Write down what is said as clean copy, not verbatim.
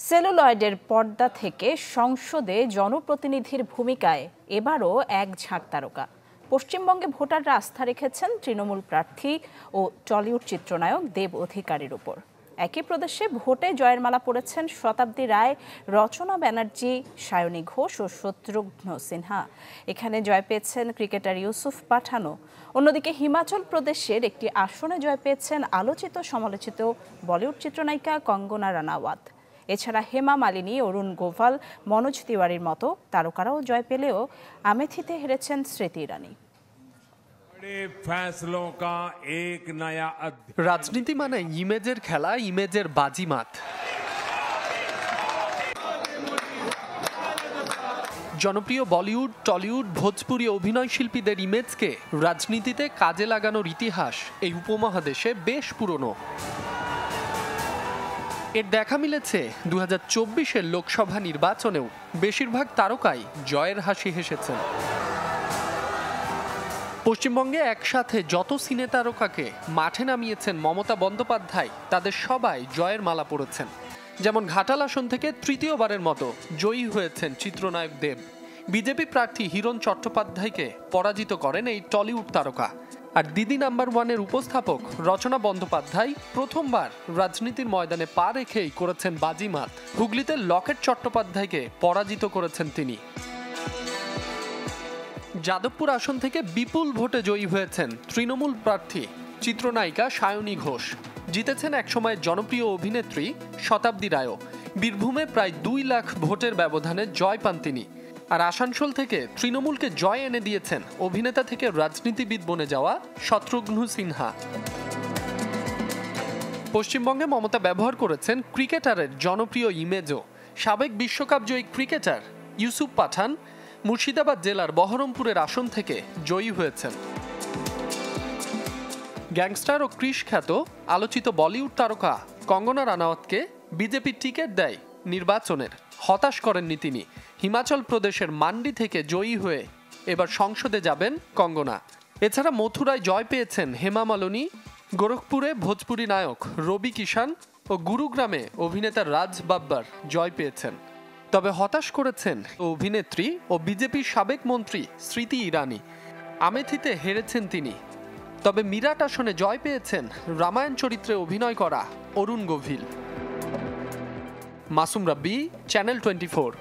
সেলুলয়েডের পর্দা থেকে সংসদে জনপ্রতিনিধির ভূমিকায় এবারও এক ঝাঁক তারকা। পশ্চিমবঙ্গে ভোটাররা আস্থা রেখেছেন তৃণমূল প্রার্থী ও টলিউড চিত্রনায়ক দেব অধিকারীর উপর। একই প্রদেশে ভোটে জয়ের মালা পড়েছেন শতাব্দী রায়, রচনা ব্যানার্জি, সায়নী ঘোষ ও শত্রুঘ্ন সিনহা। এখানে জয় পেয়েছেন ক্রিকেটার ইউসুফ পাঠানও। অন্যদিকে হিমাচল প্রদেশের একটি আসনে জয় পেয়েছেন আলোচিত সমালোচিত বলিউড চিত্রনায়িকা কঙ্গনা রানাওয়াত। এছাড়া হেমা মালিনী, অরুণ গোভাল, মনোজ তিওয়ারির মতো তারকারাও জয় পেলেও আমেথিতে হেরেছেন স্মৃতি ইরানি। রাজনীতি মানে ইমেজের খেলা, ইমেজের বাজিমাত। জনপ্রিয় বলিউড, টলিউড, ভোজপুরি অভিনয় শিল্পীদের ইমেজকে রাজনীতিতে কাজে লাগানোর ইতিহাস এই উপমহাদেশে বেশ পুরনো। এর দেখা মিলেছে 2024-এর লোকসভা নির্বাচনেও। বেশিরভাগ তারকাই জয়ের হাসি হেসেছেন। পশ্চিমবঙ্গে একসাথে যত সিনে তারকাকে মাঠে নামিয়েছেন মমতা বন্দ্যোপাধ্যায়, তাদের সবাই জয়ের মালা পড়েছেন। যেমন ঘাটাল আসন থেকে তৃতীয়বারের মতো জয়ী হয়েছেন চিত্রনায়ক দেব। বিজেপি প্রার্থী হিরণ চট্টোপাধ্যায়কে পরাজিত করেন এই টলিউড তারকা। আর দিদি নাম্বার ওয়ানের উপস্থাপক রচনা বন্দ্যোপাধ্যায় প্রথমবার রাজনীতির ময়দানে পা রেখেই করেছেন বাজিমাত। হুগলিতে লকেট চট্টোপাধ্যায়কে পরাজিত করেছেন তিনি। যাদবপুর আসন থেকে বিপুল ভোটে জয়ী হয়েছেন তৃণমূল প্রার্থী চিত্রনায়িকা সায়নী ঘোষ। জিতেছেন একসময় জনপ্রিয় অভিনেত্রী শতাব্দী রায়ও। বীরভূমে প্রায় 2 লাখ ভোটের ব্যবধানে জয় পান তিনি। আর আসানসোল থেকে তৃণমূলকে জয় এনে দিয়েছেন অভিনেতা থেকে রাজনীতিবিদ বনে যাওয়া শত্রুঘ্ন সিনহা। পশ্চিমবঙ্গে মমতা ব্যবহার করেছেন ক্রিকেটারের জনপ্রিয় ইমেজও। সাবেক বিশ্বকাপ জয়ী ক্রিকেটার ইউসুফ পাঠান মুর্শিদাবাদ জেলার বহরমপুরের আসন থেকে জয়ী হয়েছেন। গ্যাংস্টার ও ক্রিশ খ্যাত আলোচিত বলিউড তারকা কঙ্গনা রানাওয়াতকে বিজেপি টিকিট দেয় নির্বাচনের। হতাশ করেননি তিনি। হিমাচল প্রদেশের মান্ডি থেকে জয়ী হয়ে এবার সংসদে যাবেন কঙ্গনা। এছাড়া মথুরায় জয় পেয়েছেন হেমা মালিনী, গোরখপুরে ভোজপুরি নায়ক রবি কিষান ও গুরুগ্রামে অভিনেতা রাজ বাব্বার জয় পেয়েছেন। তবে হতাশ করেছেন অভিনেত্রী ও বিজেপির সাবেক মন্ত্রী স্মৃতি ইরানি। আমেথিতে হেরেছেন তিনি। তবে মিরাট আসনে জয় পেয়েছেন রামায়ণ চরিত্রে অভিনয় করা অরুণ গোভিল। মাসুম রাব্বি, চ্যানেল 24।